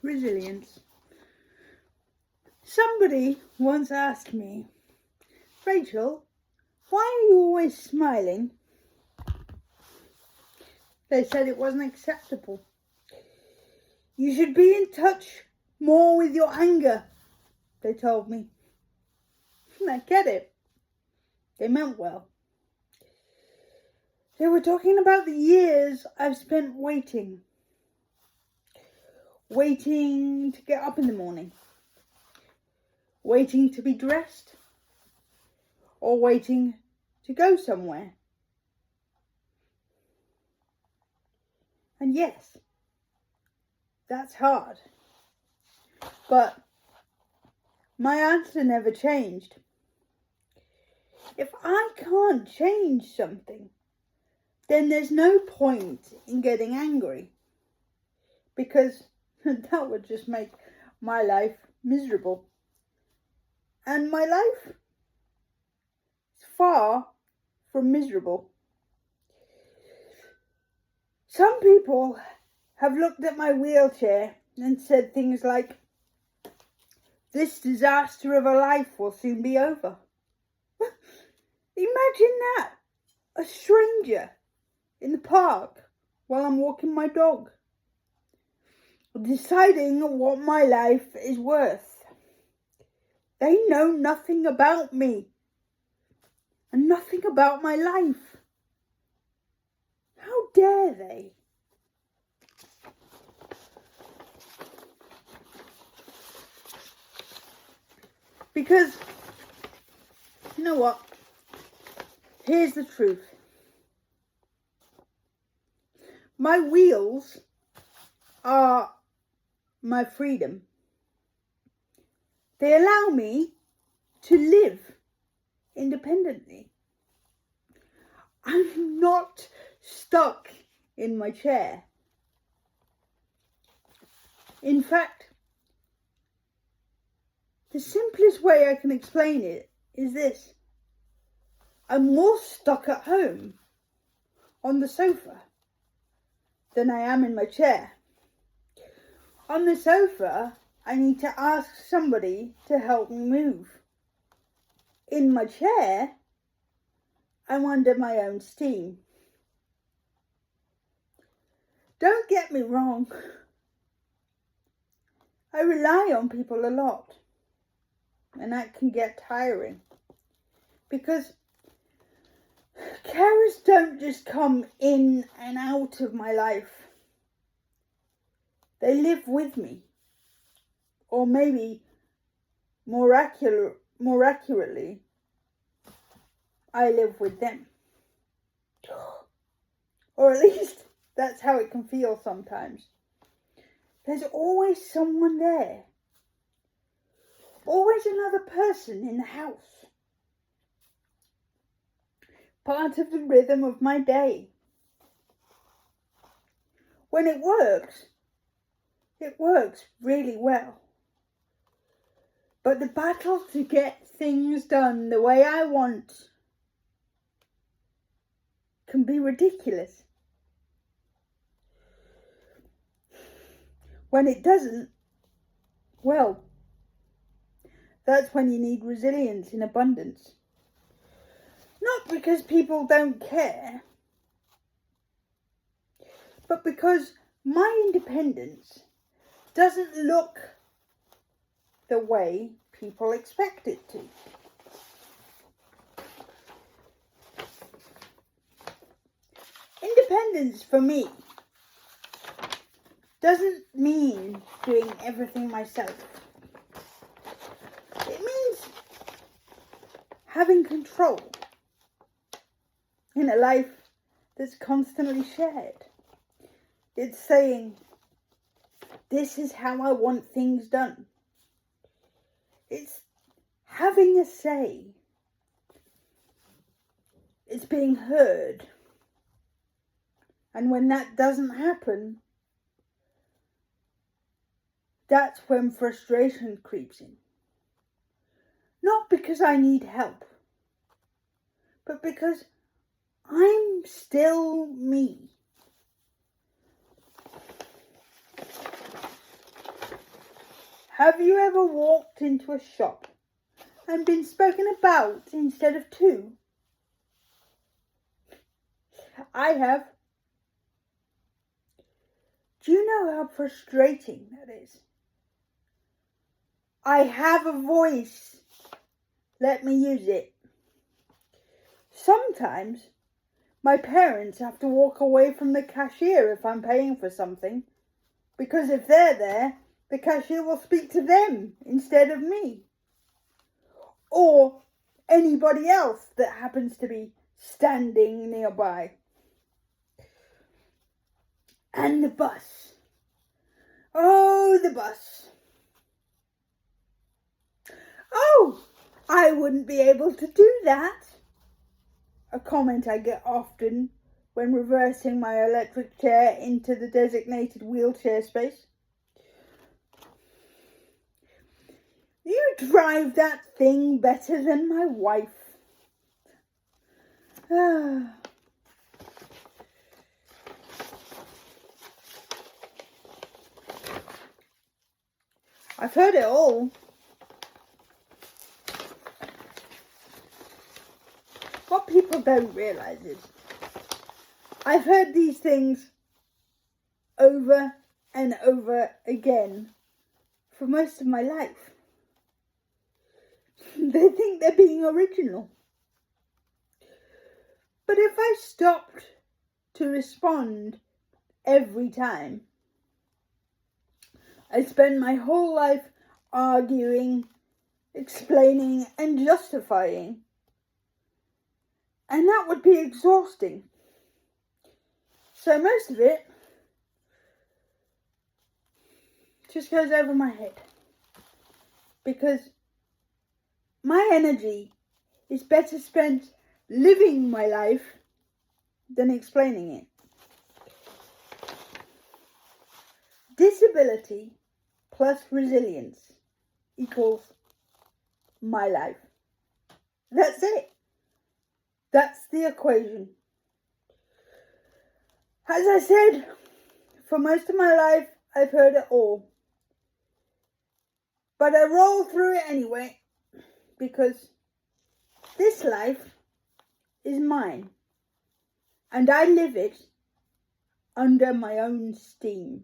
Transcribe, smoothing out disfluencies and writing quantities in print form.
resilience. Somebody once asked me, Rachel, why are you always smiling? They said it wasn't acceptable. You should be in touch more with your anger, they told me. I get it. They meant well. They were talking about the years I've spent waiting to get up in the morning, waiting to be dressed, or waiting to go somewhere. And yes, that's hard. But my answer never changed. If I can't change something, then there's no point in getting angry, because that would just make my life miserable. And my life is far from miserable. Some people have looked at my wheelchair and said things like, "This disaster of a life will soon be over." Imagine that, a stranger in the park while I'm walking my dog, deciding what my life is worth. They know nothing about me and nothing about my life. How dare they? Because, you know what? Here's the truth. My wheels are my freedom. They allow me to live independently. I'm not stuck in my chair. In fact, the simplest way I can explain it is this. I'm more stuck at home on the sofa than I am in my chair. On the sofa, I need to ask somebody to help me move. In my chair, I'm under my own steam. Don't get me wrong. I rely on people a lot, and that can get tiring, because carers don't just come in and out of my life. They live with me, or maybe more accurately, I live with them. Or at least that's how it can feel sometimes. There's always someone there. Always another person in the house. Part of the rhythm of my day. When it works really well. But the battle to get things done the way I want can be ridiculous. When it doesn't, well, that's when you need resilience in abundance. Not because people don't care, but because my independence doesn't look the way people expect it to. Independence for me doesn't mean doing everything myself. It means having control in a life that's constantly shared. It's saying, this is how I want things done. It's having a say. It's being heard. And when that doesn't happen, that's when frustration creeps in. Not because I need help, but because I'm still me. Have you ever walked into a shop and been spoken about instead of to? I have. Do you know how frustrating that is? I have a voice. Let me use it. Sometimes my parents have to walk away from the cashier if I'm paying for something, because if they're there, the cashier will speak to them instead of me. Or anybody else that happens to be standing nearby. And the bus. Oh, the bus. Oh, I wouldn't be able to do that. A comment I get often when reversing my electric chair into the designated wheelchair space. You drive that thing better than my wife. I've heard it all. What people don't realise is I've heard these things over and over again for most of my life. They think they're being original. But if I stopped to respond every time, I'd spend my whole life arguing, explaining, and justifying. And that would be exhausting. So most of it just goes over my head. Because my energy is better spent living my life than explaining it. Disability plus resilience equals my life. That's it. That's the equation. As I said, for most of my life, I've heard it all. But I roll through it anyway, because this life is mine, and I live it under my own steam.